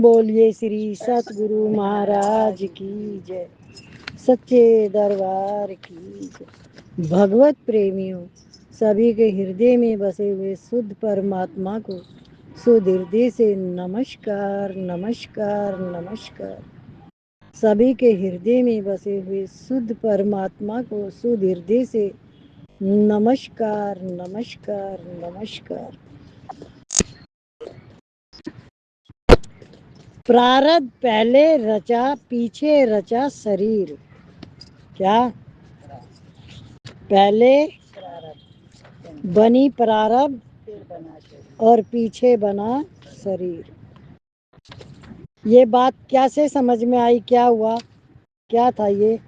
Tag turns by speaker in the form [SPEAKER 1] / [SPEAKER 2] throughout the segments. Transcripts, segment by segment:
[SPEAKER 1] बोलिए श्री सतगुरु महाराज की जय, सच्चे दरबार की जय। भगवत प्रेमियों, सभी के हृदय में बसे हुए शुद्ध परमात्मा को शुद्ध हृदय से नमस्कार नमस्कार नमस्कार। सभी के हृदय में बसे हुए शुद्ध परमात्मा को शुद्ध हृदय से नमस्कार नमस्कार नमस्कार। प्रारब्ध पहले रचा पीछे रचा शरीर। क्या? पहले बनी प्रारब्ध और पीछे बना शरीर। ये बात कैसे समझ में आई? क्या हुआ? क्या था ये?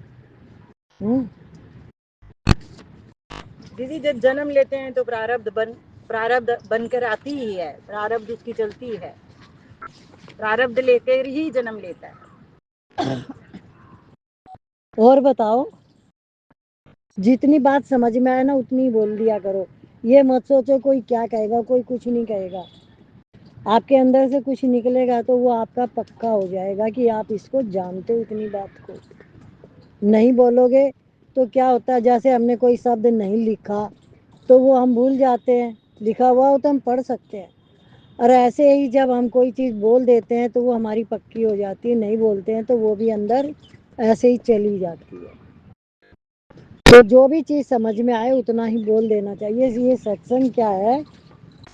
[SPEAKER 2] दीदी, जब जन्म लेते हैं तो प्रारब्ध बनकर आती ही है, प्रारब्ध उसकी चलती है, प्रारब्ध लेकर ही जन्म लेता है।
[SPEAKER 1] और बताओ, जितनी बात समझ में आए ना उतनी बोल दिया करो। ये मत सोचो कोई क्या कहेगा, कोई कुछ नहीं कहेगा। आपके अंदर से कुछ निकलेगा तो वो आपका पक्का हो जाएगा कि आप इसको जानते हो। इतनी बात को नहीं बोलोगे तो क्या होता है, जैसे हमने कोई शब्द नहीं लिखा तो वो हम भूल जाते हैं, लिखा हुआ हो तो हम पढ़ सकते हैं। और ऐसे ही जब हम कोई चीज़ बोल देते हैं तो वो हमारी पक्की हो जाती है, नहीं बोलते हैं तो वो भी अंदर ऐसे ही चली जाती है। तो जो भी चीज़ समझ में आए उतना ही बोल देना चाहिए। ये सत्संग क्या है?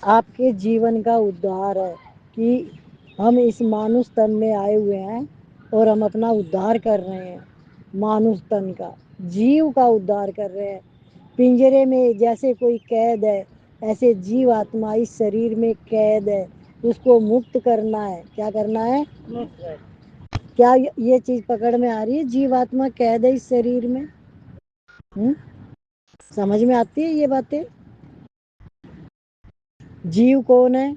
[SPEAKER 1] आपके जीवन का उद्धार है कि हम इस मानुष तन में आए हुए हैं और हम अपना उद्धार कर रहे हैं। मानुष तन का, जीव का उद्धार कर रहे हैं। पिंजरे में जैसे कोई कैद है, ऐसे जीव आत्मा इस शरीर में कैद है, उसको मुक्त करना है। क्या करना है? मुक्त। क्या ये चीज़ पकड़ में आ रही है? जीव आत्मा कैद है इस शरीर में। समझ में आती है ये बातें? जीव कौन है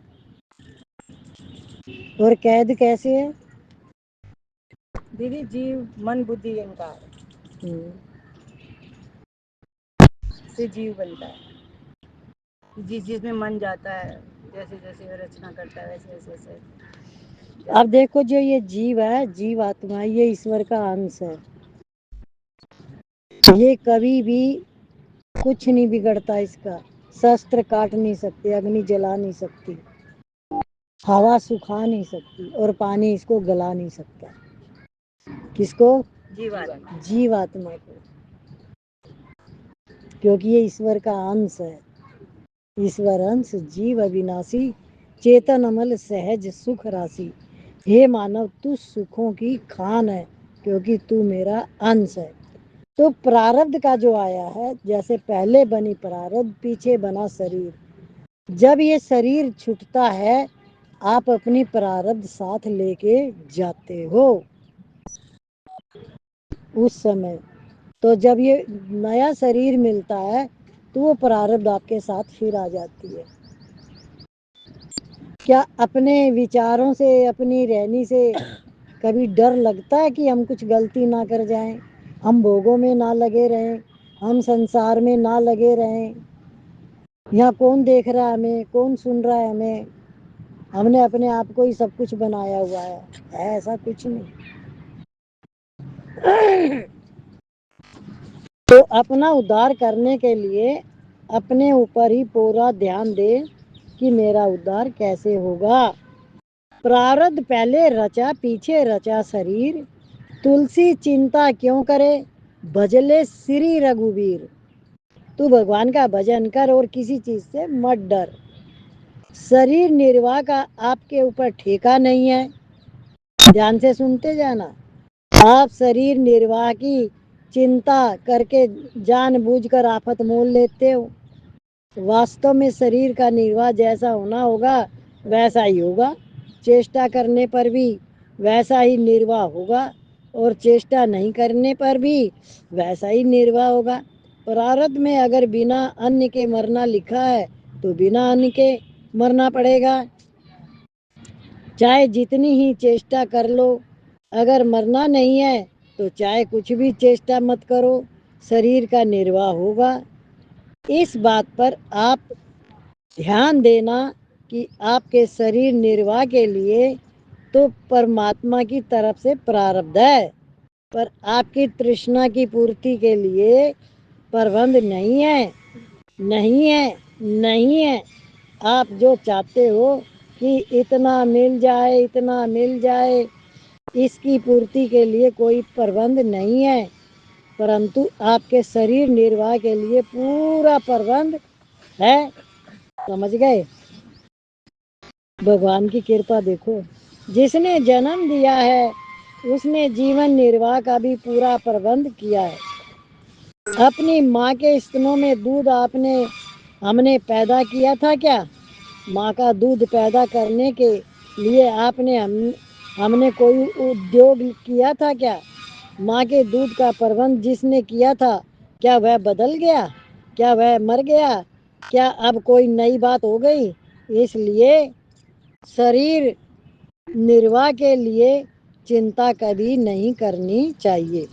[SPEAKER 1] और कैद कैसे है?
[SPEAKER 2] दीदी, जीव मन बुद्धि अहंकार से जीव बनता है। जिसमें मन जाता है, जैसे जैसे रचना करता है वैसे वैसे वैसे।
[SPEAKER 1] अब देखो, जो ये जीव है, जीव आत्मा, ये ईश्वर का अंश है। ये कभी भी कुछ नहीं बिगड़ता इसका। शस्त्र काट नहीं सकते, अग्नि जला नहीं सकती, हवा सुखा नहीं सकती और पानी इसको गला नहीं सकता। किसको?
[SPEAKER 2] जीवात्मा।
[SPEAKER 1] जीवात्मा को, क्योंकि ये ईश्वर का अंश है। ईश्वर अंश जीव अविनाशी, चेतन अमल सहज सुख राशि। हे मानव, तू सुखों की खान है क्योंकि तू मेरा अंश है। तो प्रारब्ध का जो आया है, जैसे पहले बनी प्रारब्ध पीछे बना शरीर। जब ये शरीर छूटता है, आप अपनी प्रारब्ध साथ लेके जाते हो उस समय। तो जब ये नया शरीर मिलता है तो वो प्रारब्ध आपके साथ फिर आ जाती है। क्या अपने विचारों से, अपनी रहनी से कभी डर लगता है कि हम कुछ गलती ना कर जाएं, हम भोगों में ना लगे रहें, हम संसार में ना लगे रहें? यहाँ कौन देख रहा है हमें, कौन सुन रहा है हमें? हमने अपने आप को ही सब कुछ बनाया हुआ है ऐसा कुछ नहीं। तो अपना उद्धार करने के लिए अपने ऊपर ही पूरा ध्यान दे कि मेरा उद्धार कैसे होगा। प्रारब्ध पहले रचा पीछे रचा शरीर, तुलसी चिंता क्यों करे, भजले श्री रघुवीर। तू भगवान का भजन कर और किसी चीज से मत डर। शरीर निर्वाह का आपके ऊपर ठेका नहीं है। ध्यान से सुनते जाना। आप शरीर निर्वाह की चिंता करके जानबूझकर आफत मोल लेते हो। वास्तव में शरीर का निर्वाह जैसा होना होगा वैसा ही होगा। चेष्टा करने पर भी वैसा ही निर्वाह होगा और चेष्टा नहीं करने पर भी वैसा ही निर्वाह होगा। प्रारब्ध में अगर बिना अन्न के मरना लिखा है तो बिना अन्न के मरना पड़ेगा। चाहे जितनी ही चेष्टा कर लो, अगर मरना नहीं है तो चाहे कुछ भी चेष्टा मत करो, शरीर का निर्वाह होगा। इस बात पर आप ध्यान देना कि आपके शरीर निर्वाह के लिए तो परमात्मा की तरफ से प्रारब्ध है, पर आपकी तृष्णा की पूर्ति के लिए प्रबंध नहीं है, नहीं है, नहीं है। आप जो चाहते हो कि इतना मिल जाए, इतना मिल जाए, इसकी पूर्ति के लिए कोई प्रबंध नहीं है, परंतु आपके शरीर निर्वाह के लिए पूरा प्रबंध है। समझ गए? भगवान की कृपा देखो, जिसने जन्म दिया है उसने जीवन निर्वाह का भी पूरा प्रबंध किया है। अपनी माँ के स्तनों में दूध हमने पैदा किया था क्या? माँ का दूध पैदा करने के लिए हमने कोई उद्योग किया था क्या? माँ के दूध का प्रबंध जिसने किया था, क्या वह बदल गया? क्या वह मर गया? क्या अब कोई नई बात हो गई? इसलिए शरीर निर्वाह के लिए चिंता कभी नहीं करनी चाहिए।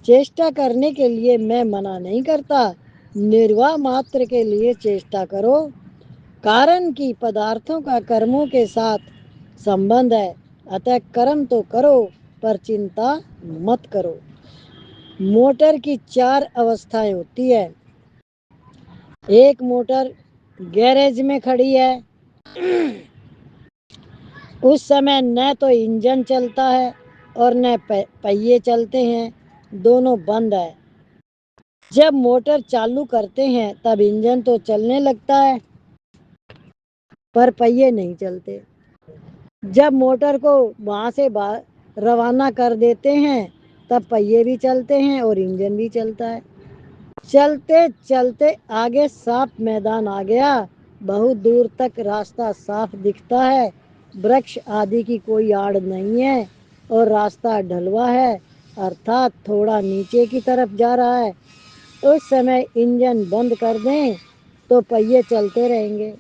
[SPEAKER 1] चेष्टा करने के लिए मैं मना नहीं करता, निर्वाह मात्र के लिए चेष्टा करो। कारण की पदार्थों का कर्मों के साथ संबंध है, अतः कर्म तो करो पर चिंता मत करो। मोटर की 4 अवस्थाएं होती है। एक मोटर गैरेज में खड़ी है, उस समय न तो इंजन चलता है और न पहिए चलते हैं, दोनों बंद है। जब मोटर चालू करते हैं तब इंजन तो चलने लगता है पर पहिए नहीं चलते। जब मोटर को वहाँ से रवाना कर देते हैं तब पहिए भी चलते हैं और इंजन भी चलता है। चलते चलते आगे साफ मैदान आ गया, बहुत दूर तक रास्ता साफ दिखता है, वृक्ष आदि की कोई आड़ नहीं है और रास्ता ढलवा है, अर्थात थोड़ा नीचे की तरफ जा रहा है। उस समय इंजन बंद कर दें तो पहिए चलते रहेंगे,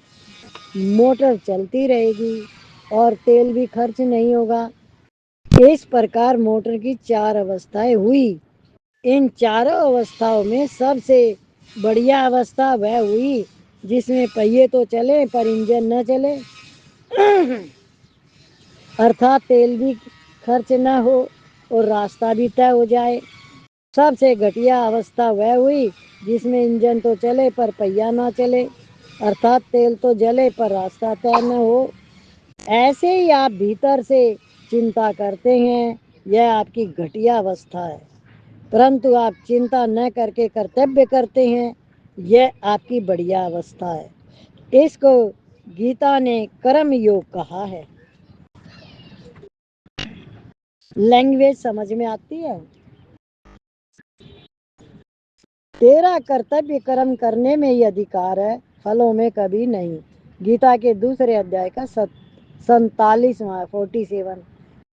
[SPEAKER 1] मोटर चलती रहेगी और तेल भी खर्च नहीं होगा। इस प्रकार मोटर की 4 अवस्थाएं हुई। इन चारों अवस्थाओं में सबसे बढ़िया अवस्था वह हुई जिसमें पहिए तो चले पर इंजन न चले, अर्थात तेल भी खर्च न हो और रास्ता भी तय हो जाए। सबसे घटिया अवस्था वह हुई जिसमें इंजन तो चले पर पहिया ना चले, अर्थात तेल तो जले पर रास्ता तय न हो। ऐसे ही आप भीतर से चिंता करते हैं, यह आपकी घटिया अवस्था है, परंतु आप चिंता न करके कर्तव्य करते हैं, यह आपकी बढ़िया अवस्था है। इसको गीता ने कर्म योग कहा है। लैंग्वेज समझ में आती है? तेरा कर्तव्य कर्म करने में ही अधिकार है, फलों में कभी नहीं। गीता के दूसरे अध्याय का 47वां 47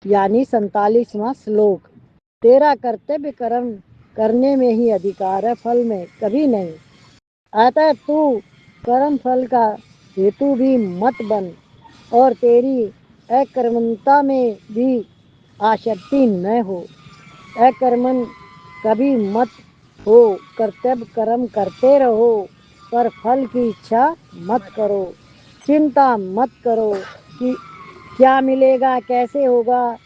[SPEAKER 1] यानी 47वां श्लोक। तेरा कर्तव्य कर्म करने में ही अधिकार है, फल में कभी नहीं। अतः तू कर्म फल का हेतु भी मत बन और तेरी अकर्मणता में भी आसक्ति न हो। अकर्मण कभी मत हो, कर्तव्य कर्म करते रहो पर फल की इच्छा मत करो। चिंता मत करो कि क्या मिलेगा, कैसे होगा।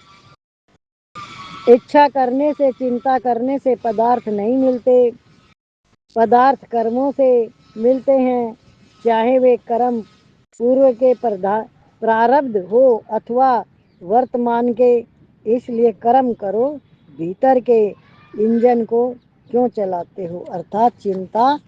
[SPEAKER 1] इच्छा करने से, चिंता करने से पदार्थ नहीं मिलते, पदार्थ कर्मों से मिलते हैं, चाहे वे कर्म पूर्व के प्रारब्ध हो अथवा वर्तमान के। इसलिए कर्म करो, भीतर के इंजन को क्यों चलाते हो, अर्थात चिंता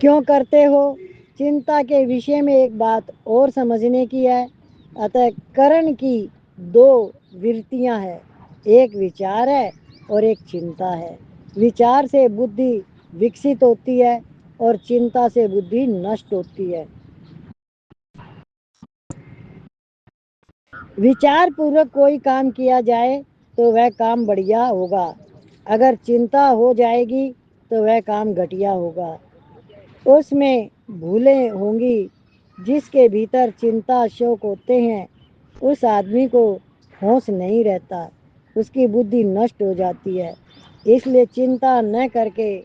[SPEAKER 1] क्यों करते हो। चिंता के विषय में एक बात और समझने की है। अतः करण की 2 वृत्तियां हैं, एक विचार है और एक चिंता है। विचार से बुद्धि विकसित होती है और चिंता से बुद्धि नष्ट होती है। विचार पूर्वक कोई काम किया जाए तो वह काम बढ़िया होगा, अगर चिंता हो जाएगी तो वह काम घटिया होगा, उसमें भूलें होंगी। जिसके भीतर चिंता शोक होते हैं उस आदमी को होश नहीं रहता, उसकी बुद्धि नष्ट हो जाती है। इसलिए चिंता न करके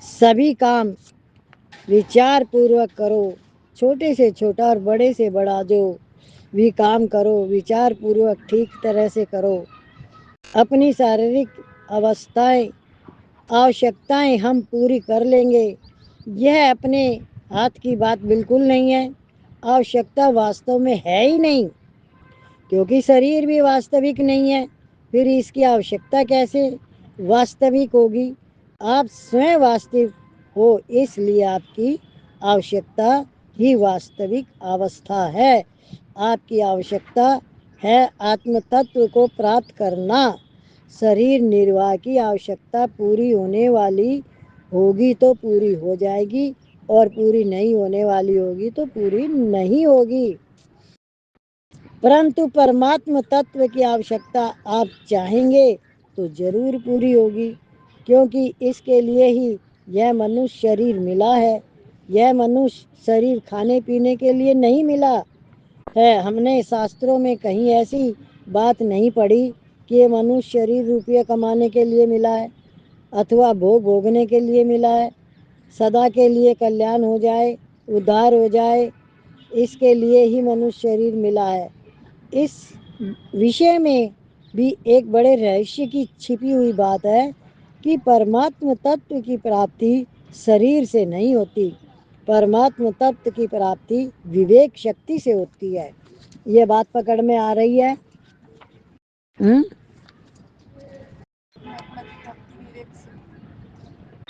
[SPEAKER 1] सभी काम विचार पूर्वक करो, छोटे से छोटा और बड़े से बड़ा जो भी काम करो विचार पूर्वक ठीक तरह से करो। अपनी शारीरिक आवश्यकताएं हम पूरी कर लेंगे। यह अपने हाथ की बात बिल्कुल नहीं है। आवश्यकता वास्तव में है ही नहीं, क्योंकि शरीर भी वास्तविक नहीं है, फिर इसकी आवश्यकता कैसे वास्तविक होगी। आप स्वयं वास्तविक हो, इसलिए आपकी आवश्यकता ही वास्तविक अवस्था है। आपकी आवश्यकता है आत्म तत्व को प्राप्त करना। शरीर निर्वाह की आवश्यकता पूरी होने वाली होगी तो पूरी हो जाएगी, और पूरी नहीं होने वाली होगी तो पूरी नहीं होगी। परंतु परमात्म तत्व की आवश्यकता आप चाहेंगे तो जरूर पूरी होगी, क्योंकि इसके लिए ही यह मनुष्य शरीर मिला है। यह मनुष्य शरीर खाने पीने के लिए नहीं मिला है। हमने शास्त्रों में कहीं ऐसी बात नहीं पढ़ी कि ये मनुष्य शरीर रुपये कमाने के लिए मिला है अथवा भोग भोगने के लिए मिला है। सदा के लिए कल्याण हो जाए, उद्धार हो जाए, इसके लिए ही मनुष्य शरीर मिला है। इस विषय में भी एक बड़े रहस्य की छिपी हुई बात है कि परमात्म तत्व की प्राप्ति शरीर से नहीं होती। परमात्म तत्व की प्राप्ति विवेक शक्ति से होती है। ये बात पकड़ में आ रही है?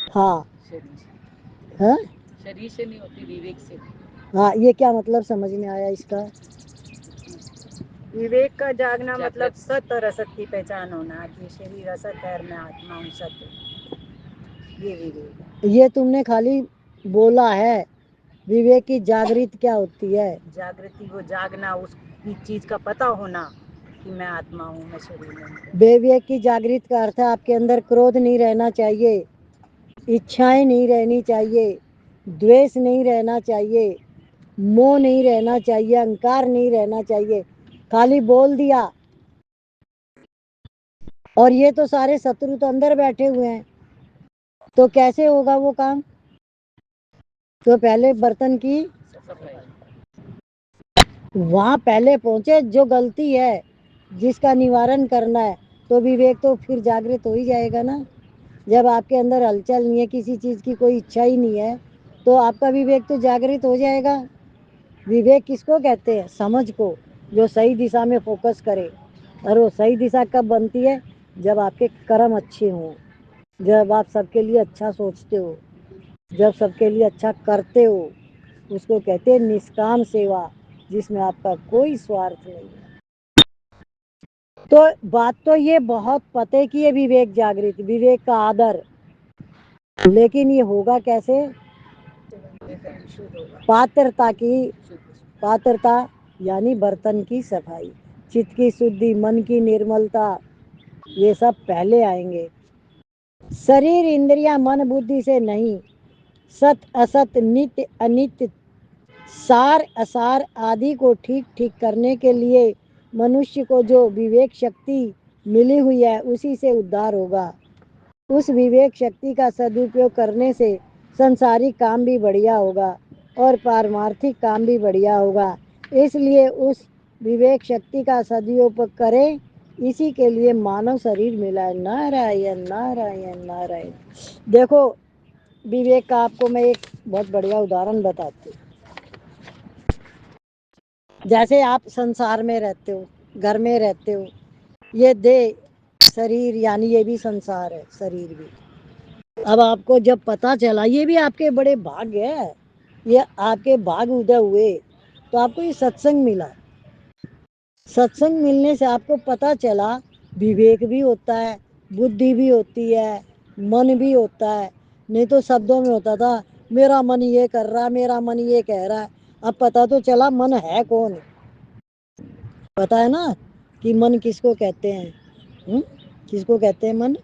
[SPEAKER 1] हाँ हाँ,
[SPEAKER 2] शरीर से नहीं होती, विवेक से।
[SPEAKER 1] हाँ, ये क्या मतलब समझ में आया इसका?
[SPEAKER 2] विवेक का जागना मतलब सत और असत की पहचान होना कि शरीर असत है और मैं आत्मा हूँ सत्य। ये विवेक है।
[SPEAKER 1] ये तुमने खाली बोला है। विवेक की जागृति क्या होती है?
[SPEAKER 2] जागृति वो जागना, उसकी चीज का पता होना कि मैं आत्मा हूँ, मैं शरीर नहीं हूँ।
[SPEAKER 1] विवेक की जागृति का अर्थ है आपके अंदर क्रोध नहीं रहना चाहिए, इच्छाएं नहीं रहनी चाहिए, द्वेष नहीं रहना चाहिए, मोह नहीं रहना चाहिए, अहंकार नहीं रहना चाहिए। खाली बोल दिया और ये तो सारे शत्रु तो अंदर बैठे हुए हैं, तो कैसे होगा वो काम? तो पहले बर्तन की वहां पहले पहुंचे, जो गलती है जिसका निवारण करना है, तो विवेक तो फिर जागृत हो ही जाएगा ना। जब आपके अंदर हलचल नहीं है, किसी चीज की कोई इच्छा ही नहीं है, तो आपका विवेक तो जागृत हो जाएगा। विवेक किसको कहते हैं? समझ को, जो सही दिशा में फोकस करे। और वो सही दिशा कब बनती है? जब आपके कर्म अच्छे हों, जब आप सबके लिए अच्छा सोचते हो, जब सबके लिए अच्छा करते हो। उसको कहते हैं निष्काम सेवा, जिसमें आपका कोई स्वार्थ नहीं है। तो बात तो ये बहुत पते की है, विवेक जागृति, विवेक का आदर। लेकिन ये होगा कैसे? पात्रता की, पात्रता यानी बर्तन की सफाई, चित्त की शुद्धि, मन की निर्मलता, ये सब पहले आएंगे। शरीर इंद्रिया मन बुद्धि से नहीं, सत असत नित्य अनित्य सार असार आदि को ठीक ठीक करने के लिए मनुष्य को जो विवेक शक्ति मिली हुई है, उसी से उद्धार होगा। उस विवेक शक्ति का सदुपयोग करने से संसारिक काम भी बढ़िया होगा और पारमार्थिक काम भी बढ़िया होगा। इसलिए उस विवेक शक्ति का सदुपयोग करें, इसी के लिए मानव शरीर मिला है। नारायण नारायण नारायण। देखो, विवेक का आपको मैं एक बहुत बढ़िया उदाहरण बताती हूँ। जैसे आप संसार में रहते हो, घर में रहते हो, ये देह शरीर यानी ये भी संसार है, शरीर भी। अब आपको जब पता चला, ये भी आपके बड़े भाग्य है, ये आपके भाग उदय हुए, तो आपको ये सत्संग मिला। सत्संग मिलने से आपको पता चला विवेक भी होता है, बुद्धि भी होती है, मन भी होता है। नहीं तो शब्दों में होता था मेरा मन ये कर रहा है, मेरा मन ये कह रहा है। अब पता तो चला मन है कौन। पता है ना कि मन किसको कहते हैं? किसको कहते हैं मन?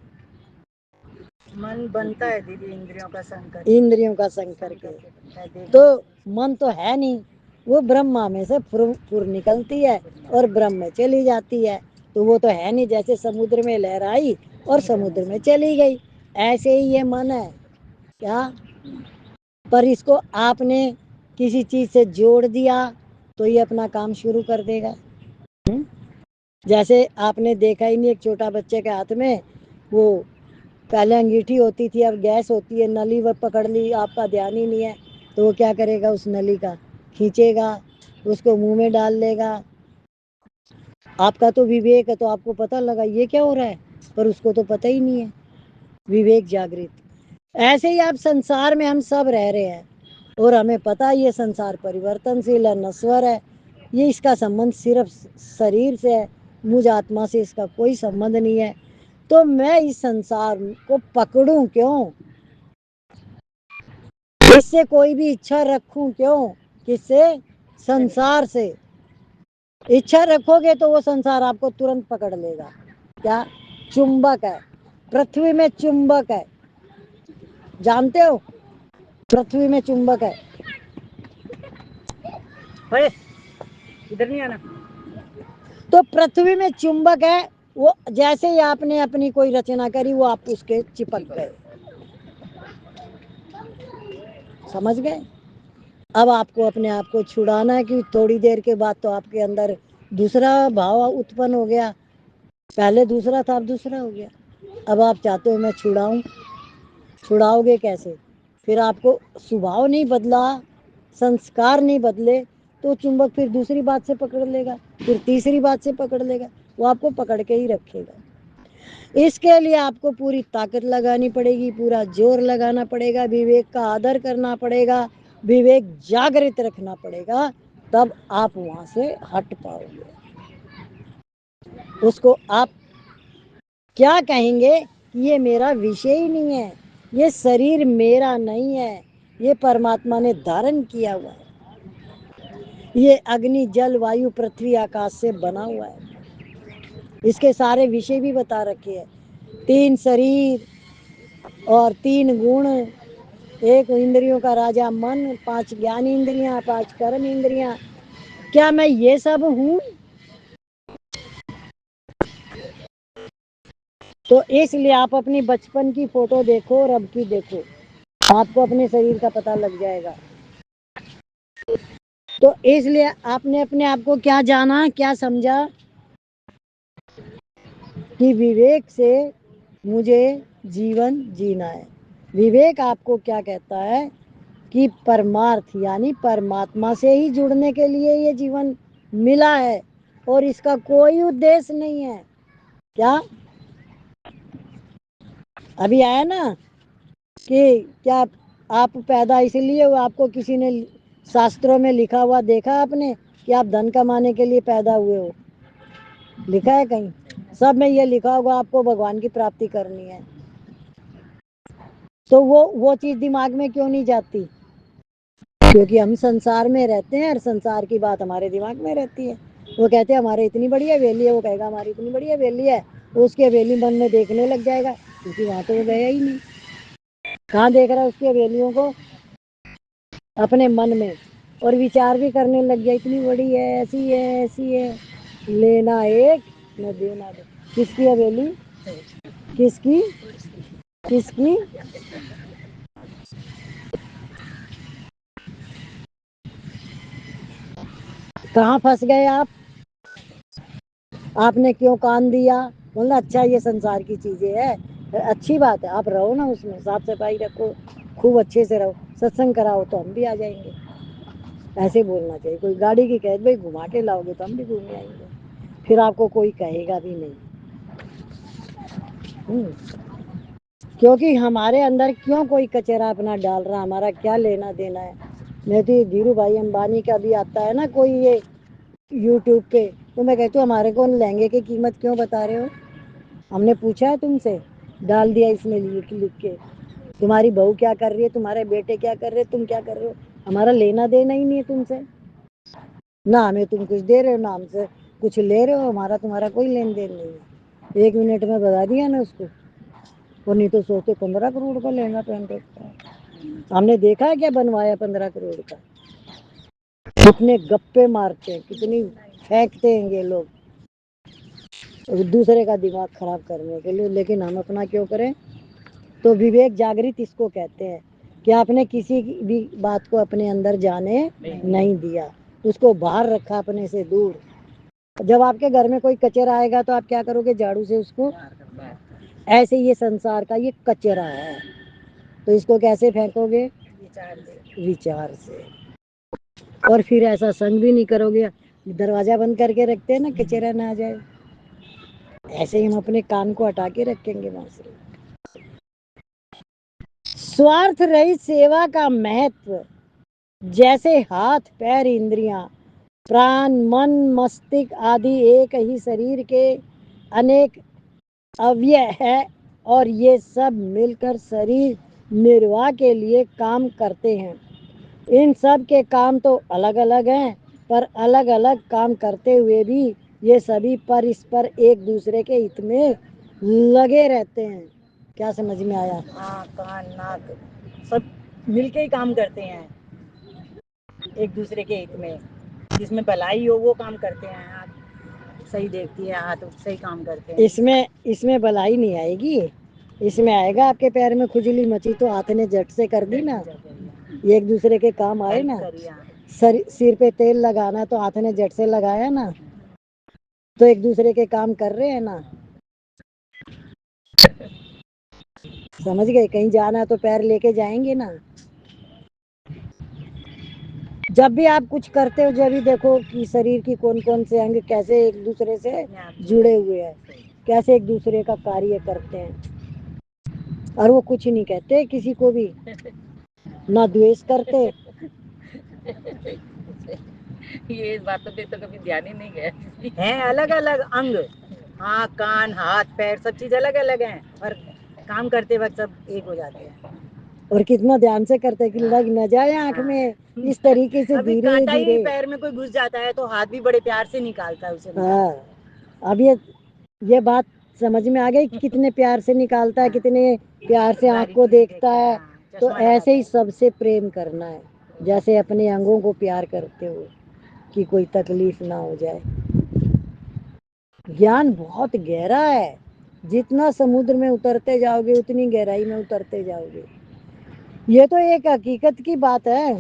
[SPEAKER 2] मन बनता है दीदी इंद्रियों का संकर,
[SPEAKER 1] इंद्रियों का संकर के। तो मन तो है नहीं, वो ब्रह्मा में से फुर निकलती है और ब्रह्म में चली जाती है। तो वो तो है नहीं, जैसे समुद्र में लहर आई और समुद्र में चली गई, ऐसे ही ये मन है क्या? पर इसको आपने किसी चीज से जोड़ दिया तो ये अपना काम शुरू कर देगा। जैसे आपने देखा ही नहीं, एक छोटा बच्चे के हाथ में वो पहले अंगीठी होती थी, अब गैस होती है, नली वो पकड़ ली, आपका ध्यान ही नहीं है, तो वो क्या करेगा, उस नली का खींचेगा, उसको मुंह में डाल लेगा। आपका तो विवेक है तो आपको पता लगा ये क्या हो रहा है, पर उसको तो पता ही नहीं है। विवेक जागृत। ऐसे ही आप संसार में हम सब रह रहे हैं और हमें पता है ये संसार परिवर्तनशील है, नश्वर है, ये इसका संबंध सिर्फ शरीर से है, मुझ आत्मा से इसका कोई संबंध नहीं है। तो मैं इस संसार को पकड़ूं क्यों, इससे कोई भी इच्छा रखूं क्यों, किससे, संसार से। इच्छा रखोगे तो वो संसार आपको तुरंत पकड़ लेगा। क्या, चुंबक है, पृथ्वी में चुंबक है, जानते हो, पृथ्वी में चुंबक है।
[SPEAKER 2] ओए, इधर नहीं आना।
[SPEAKER 1] तो पृथ्वी में चुंबक है, वो जैसे ही आपने अपनी कोई रचना करी वो आप उसके चिपक गए, समझ गए। अब आपको अपने आप को छुड़ाना है कि थोड़ी देर के बाद तो आपके अंदर दूसरा भाव उत्पन्न हो गया, पहले दूसरा था अब दूसरा हो गया। अब आप चाहते हो मैं छुड़ाऊं, छुड़ाओगे कैसे, फिर आपको स्वभाव नहीं बदला, संस्कार नहीं बदले, तो चुंबक फिर दूसरी बात से पकड़ लेगा, फिर तीसरी बात से पकड़ लेगा, वो आपको पकड़ के ही रखेगा। इसके लिए आपको पूरी ताकत लगानी पड़ेगी, पूरा जोर लगाना पड़ेगा, विवेक का आदर करना पड़ेगा, विवेक जागृत रखना पड़ेगा, तब आप वहां से हट पाओगे। उसको आप क्या कहेंगे कि ये मेरा विषय ही नहीं है, ये शरीर मेरा नहीं है, ये परमात्मा ने धारण किया हुआ है, ये अग्नि जल वायु पृथ्वी आकाश से बना हुआ है। इसके सारे विषय भी बता रखे हैं, 3 शरीर और 3 गुण, 1 इंद्रियों का राजा मन, 5 ज्ञान इंद्रियां, 5 कर्म इंद्रियां। क्या मैं ये सब हूं? तो इसलिए आप अपनी बचपन की फोटो देखो और अब की देखो, आपको अपने शरीर का पता लग जाएगा। तो इसलिए आपने अपने आप को क्या जाना, क्या समझा कि विवेक से मुझे जीवन जीना है। विवेक आपको क्या कहता है कि परमार्थ यानी परमात्मा से ही जुड़ने के लिए ये जीवन मिला है और इसका कोई उद्देश्य नहीं है। क्या अभी आया ना कि क्या आप पैदा इसलिए हुआ, आपको किसी ने शास्त्रों में लिखा हुआ देखा आपने कि आप धन कमाने के लिए पैदा हुए हो, लिखा है कहीं? सब में ये लिखा होगा आपको भगवान की प्राप्ति करनी है। तो वो चीज दिमाग में क्यों नहीं जाती, क्योंकि हम संसार में रहते हैं और संसार की बात हमारे दिमाग में रहती है। वो कहते हैं हमारे इतनी बड़ी हवेली है, वो कहेगा हमारी इतनी बड़ी हवेली है, उसकी हवेली मन में देखने लग जाएगा, क्योंकि वहां तो वो गया ही नहीं। कहाँ देख रहा है उसकी हवेलियों को, अपने मन में, और विचार भी करने लग गया इतनी बड़ी है, ऐसी है, ऐसी है, लेना एक न देना दो। किसकी हवेली, किसकी, किसकी, कहाँ फंस गए आप? आपने क्यों कान दिया, बोला अच्छा ये संसार की चीजें है, अच्छी बात है, आप रहो ना उसमें, साफ सफाई रखो, खूब अच्छे से रहो, सत्संग कराओ तो हम भी आ जाएंगे। ऐसे बोलना चाहिए। कोई गाड़ी की कहे भाई घुमा के लाओगे तो हम भी घूमने आएंगे, फिर आपको कोई कहेगा भी नहीं। क्योंकि हमारे अंदर क्यों कोई कचरा अपना डाल रहा, हमारा क्या लेना देना है। मैं तो धीरू भाई अंबानी का भी आता है ना कोई ये यूट्यूब पे, तो मैं कहती हूँ हमारे को लहंगे की कीमत क्यों बता रहे हो, हमने पूछा है तुमसे, डाल दिया इसमें लिख लिख के, तुम्हारी बहू क्या कर रही है, तुम्हारे बेटे क्या कर रहे हैं, तुम क्या कर रहे हो, हमारा लेना देना ही नहीं है तुमसे, ना हमें तुम कुछ दे रहे हो ना हमसे कुछ ले रहे हो, हमारा तुम्हारा कोई लेन देन नहीं है। 1 मिनट में बता दिया ना उसको, और नहीं तो सोचते 15 करोड़ का लहंगा पहन रखा है। हमने देखा है क्या बनवाया 15 करोड़ का, कितने गप्पे मारते हैं, कितनी फेंकते हैं ये लोग दूसरे का दिमाग खराब करने के लिए, लेकिन हम अपना क्यों करें। तो विवेक जागृत इसको कहते हैं کہ آپ نے کسی کی بھی بات کو اپنے اندر جانے نہیں دیا، اس کو باہر رکھا اپنے سے دور. جب آپ کے گھر میں کوئی کچرا آئے گا تو آپ کیا کرو گے؟ جھاڑو سے اس کو. ایسے یہ سنسار کا یہ کچرا ہے، تو اس کو کیسے پھینکو گے؟ وچار سے. اور پھر ایسا سنگ بھی نہیں کرو گے، دروازہ بند کر کے رکھتے ہیں نا کچرا نہ آ جائے، ایسے ہی ہم اپنے کام کو ہٹا کے رکھیں گے وہاں سے. سوارتھ رہت سیوا کا مہتو جیسے ہاتھ پیر اندریاں پران من مستک آدि ایک ہی شریر کے انیک اویہ ہے اور یہ سب مل کر شریر نرواہ کے لیے کام کرتے ہیں. ان سب کے کام تو الگ الگ ہیں، پر الگ الگ کام کرتے ہوئے بھی یہ سبھی پرسپر ایک دوسرے کے ہت میں لگے رہتے ہیں. کیا سمجھ میں آیا؟
[SPEAKER 2] آنکھ کان ناک سب مل کے ہی کام کرتے ہیں ایک دوسرے کے ہت میں. جس میں بھلائی ہو وہ کام کرتے ہیں. آنکھ صحیح دیکھتی ہے، ہاتھ صحیح کام کرتے ہیں.
[SPEAKER 1] اس میں بھلائی نہیں آئے گی، اس میں آئے گا آپ کے پیر میں کھجلی مچی تو ہاتھ نے جٹ سے کر دی نا، ایک دوسرے کے کام آئے نا. سر پہ تیل لگانا تو ہاتھ نے جٹ سے لگایا نا، تو ایک دوسرے کے کام کر رہے ہیں نا. سمجھ گئے؟ کہیں جانا تو پیر لے کے جائیں گے نا. جب بھی آپ کچھ کرتے ہو جب بھی دیکھو کہ شریر کی کون کون سے انگ کیسے ایک دوسرے سے جڑے ہوئے ہیں، کیسے ایک دوسرے کا کاریہ کرتے ہیں. اور وہ کچھ نہیں کہتے کسی کو بھی، نہ دویش کرتے.
[SPEAKER 2] یہ باتوں پہ تو کبھی دھیان ہی نہیں گیا. ہیں الگ الگ انگ، آنکھ کان ہاتھ پیر سب چیز الگ الگ ہیں، اور کام کرتے وقت سب ایک ہو جاتے ہیں.
[SPEAKER 1] اور کتنا دھیان سے کرتے کہ لگ نہ جائے آنکھ میں، اس طریقے سے
[SPEAKER 2] ابھی
[SPEAKER 1] دھیرے
[SPEAKER 2] کانٹا ہی
[SPEAKER 1] دھیرے.
[SPEAKER 2] پیر میں کوئی گھس جاتا ہے تو ہاتھ بھی بڑے پیار سے نکالتا ہے اسے.
[SPEAKER 1] ہاں، اب یہ بات سمجھ میں آ گئی کتنے پیار سے نکالتا ہے، کتنے پیار سے آنکھ کو دیکھتا ہے. تو ایسے ہی سب سے پریم کرنا ہے، جیسے اپنے انگوں کو پیار کرتے ہو کہ کوئی تکلیف نہ ہو جائے. گیان بہت گہرا ہے، جتنا سمندر میں اترتے جاؤ گے اتنی گہرائی میں اترتے جاؤ گے. یہ تو ایک حقیقت کی بات ہے.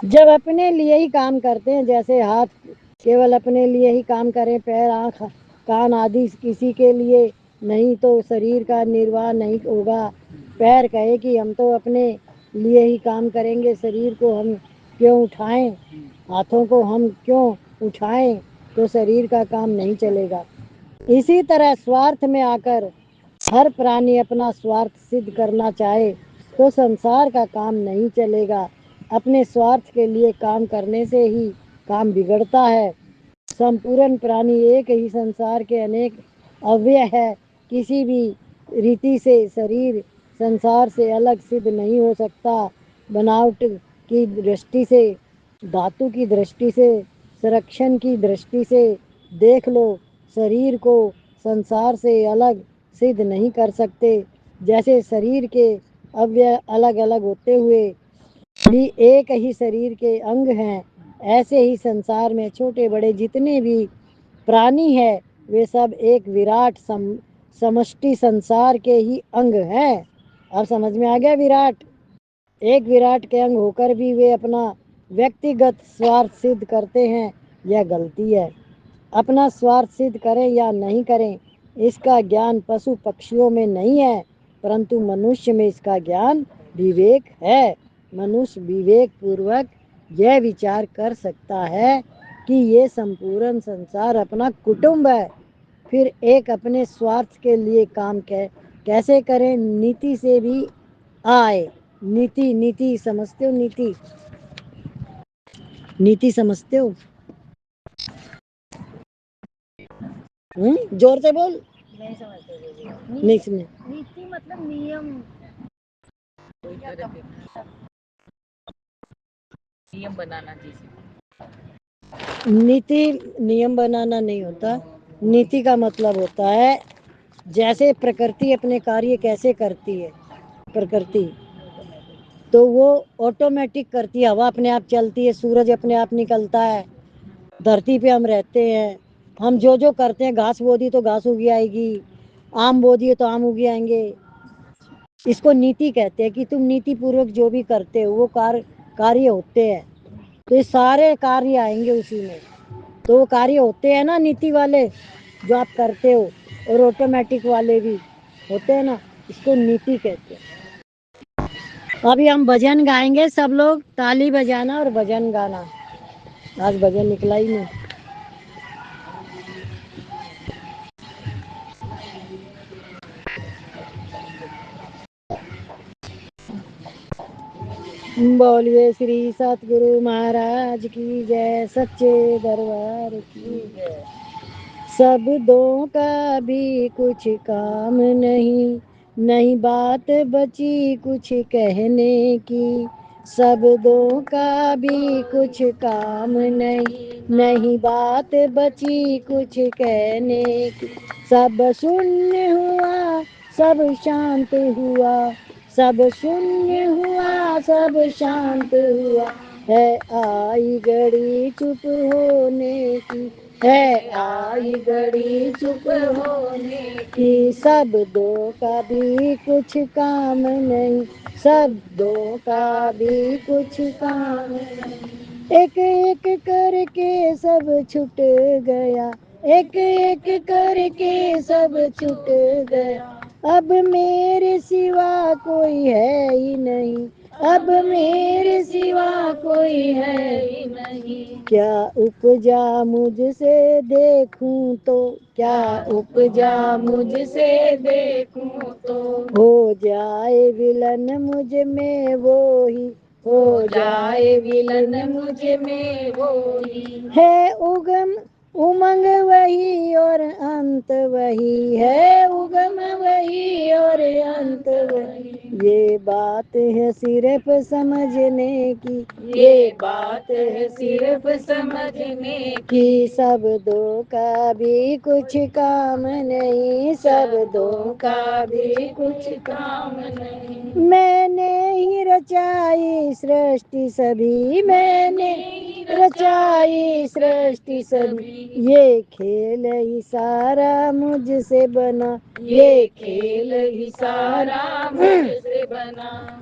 [SPEAKER 1] جب اپنے لیے ہی کام کرتے ہیں، جیسے ہاتھ کیول اپنے لیے ہی کام کریں، پیر آنکھ کان آدی کسی کے لیے نہیں، تو شریر کا نرواہ نہیں ہوگا. پیر کہے کہ ہم تو اپنے لیے ہی کام کریں گے، شریر کو ہم کیوں اٹھائیں، ہاتھوں کو ہم کیوں اٹھائیں، تو شریر کا کام نہیں چلے گا. اسی طرح سوارتھ میں آ کر ہر پرانی اپنا سوارتھ سدھ کرنا چاہے تو سنسار کا کام نہیں چلے گا. اپنے سوارتھ کے لیے کام کرنے سے ہی کام بگڑتا ہے. سمپورن پرانی ایک ہی سنسار کے انیک اویہ ہے. کسی بھی ریتی سے شریر سنسار سے الگ سدھ نہیں ہو سکتا. بناوٹ کی درشٹی سے، دھاتو کی درشٹی سے، سرکشن کی درشٹی سے دیکھ لو، شریر کو سنسار سے الگ سدھ نہیں کر سکتے. جیسے شریر کے اویہ الگ الگ ہوتے ہوئے بھی ایک ہی شریر کے انگ ہیں، ایسے ہی سنسار میں چھوٹے بڑے جتنے بھی پرانی ہے وہ سب ایک وراٹ سمشٹی سنسار کے ہی انگ ہیں. اب سمجھ میں آ گیا؟ وراٹ ایک وراٹ کے انگ ہو کر بھی وہ اپنا ویکتیگت سوارتھ سدھ کرتے ہیں، یہ غلطی ہے. اپنا سوارتھ سدھ کریں یا نہیں کریں اس کا گیان پشو پکشیوں میں نہیں ہے، پرنتو منوشیہ میں اس کا گیان وویک ہے. منوشیہ وویک پوروک یہ وچار کر سکتا ہے کہ یہ سمپورن سنسار اپنا کٹمب ہے، پھر ایک اپنے سوارتھ کے لیے کام کیسے کریں. نیتی سے بھی آئے. نیتی سمجھتے ہو؟ نیتی سمجھتے ہو؟ زور سے بول.
[SPEAKER 2] نہیں سمجھتے.
[SPEAKER 1] نہیں سمجھ.
[SPEAKER 2] نیتی مطلب نیم. نیم بنانا جیسے.
[SPEAKER 1] نیتی نیم بنانا نہیں ہوتا. نیتی کا مطلب ہوتا ہے جیسے پرکرتی اپنے کاریہ کیسے کرتی ہے. پرکرتی تو وہ آٹومیٹک کرتی ہے، ہوا اپنے آپ چلتی ہے، سورج اپنے آپ نکلتا ہے، دھرتی پہ ہم رہتے ہیں، ہم جو کرتے ہیں، گھاس بو دی تو گھاس اگی آئے گی، آم بو دیے تو آم اگی آئیں گے. اس کو نیتی کہتے ہیں کہ تم نیتی پوروک جو بھی کرتے ہو وہ کاریہ ہوتے ہیں. تو یہ سارے کاریہ آئیں گے اسی میں. تو وہ کاریہ ہوتے ہیں نا نیتی والے جو آپ کرتے ہو، اور آٹومیٹک والے بھی ہوتے ہیں نا، اس کو نیتی کہتے ہیں. ابھی ہم بھجن گائیں گے، سب لوگ تالی بجانا اور بھجن گانا. آج بھجن نکلا ہی نہیں. بولیے شری ستگرو مہاراج کی جے، سچے دربار کی جے. شبدوں کا بھی کچھ کام نہیں، نہیں بات بچی کچھ کہنے کی. شبدوں کا بھی کچھ کام نہیں، نہیں بات بچی کچھ کہنے کی. سب شونیہ ہوا، سب شانت ہوا، سب شونیہ ہوا، سب شانت ہوا. ہے آئی گھڑی چپ ہونے کی، ہے آئی گھڑی چپ ہونے کی. شبدوں کا بھی کچھ کام نہیں، شبدوں کا بھی کچھ کام نہیں. ایک ایک کر کے سب چھٹ گیا، ایک ایک کر کے سب چھٹ گیا. اب میرے سوا کوئی ہے ہی نہیں، اب میرے سوا کوئی ہے ہی نہیں. کیا اپجا مجھ سے دیکھوں تو، کیا اپجا مجھ سے دیکھوں تو. ہو جائے ولن مجھ میں وہی، ہو جائے ولن مجھ میں وہی. ہے امنگ وہی اور انت وہی، ہے اگم وہی اور انت وہی. یہ بات ہے صرف سمجھنے کی، یہ بات ہے صرف سمجھنے کی. شبدوں کا بھی کچھ کام نہیں، شبدوں کا بھی کچھ کام نہیں. میں نے ہی رچائی سرشٹی سبھی، میں نے ہی رچائی سرشٹی سبھی. یہ کھیل ہی سارا مجھ سے بنا، یہ کھیل ہی سارا مجھ سے بنا.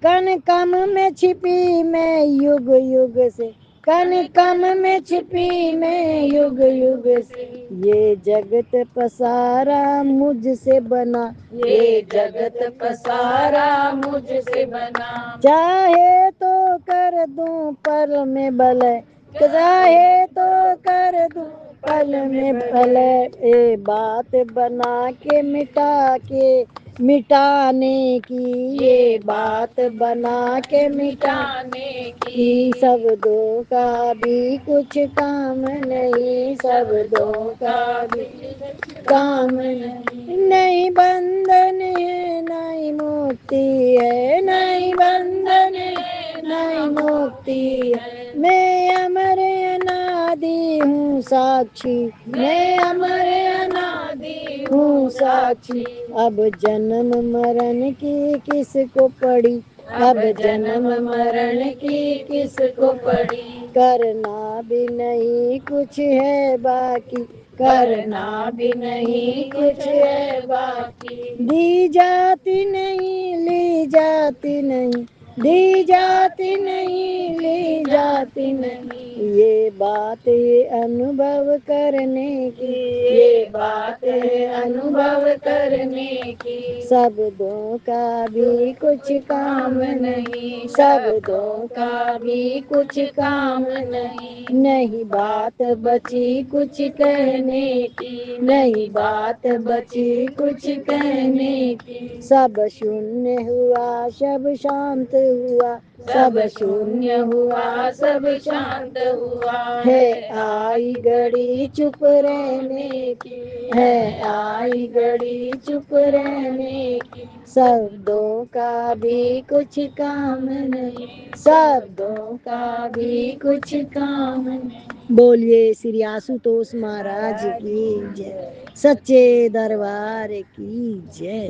[SPEAKER 1] کن کم میں چھپی میں یگ یگ سے، کن کم میں چھپی میں یگ یگ سے. یہ جگت پسارا مجھ سے بنا، یہ جگت پسارا مجھ سے بنا. چاہے تو کر دوں پل میں بلے، چاہے تو کر دوں پل میں بھلے. اے بات بنا کے مٹا کے مٹانے کی، یہ بات بنا کے مٹانے کی. شبدوں کا بھی کچھ کام نہیں، شبدوں کا بھی کام نہیں. نہیں بندھن ہے نہیں مکتی ہے، نہیں بندھن ہے نہیں مکتی ہے. میں امر انادی ہوں ساکشی، میں امر انادی ہوں ساکشی. اب جنم مرن کی کس کو پڑی، اب جنم مرن کی کس کو پڑی. کرنا بھی نہیں کچھ ہے باقی، کرنا بھی نہیں کچھ ہے باقی. دی جاتی نہیں لی جاتی نہیں، دی جاتی نہیں لی جاتی نہیں. یہ بات ہے انوبھو کرنے کی، یہ بات ہے انوبھو کرنے کی. شبدوں کا بھی کچھ کام نہیں، شبدوں کا بھی کچھ کام نہیں. نہیں بات بچی کچھ کہنے کی، نہیں بات بچی کچھ کہنے کی. سب شونیہ ہوا، سب شانت ہوا، سب شونیہ ہوا، سب شانت ہوا. ہے آئی گھڑی چپ رہنے کی، ہے آئی گھڑی چپ رہنے کی. شبدوں کا بھی کچھ کام نہیں، شبدوں کا بھی کچھ کام نہیں. بولیے شری آشوتوش مہاراج کی جے، سچے دربار کی جے.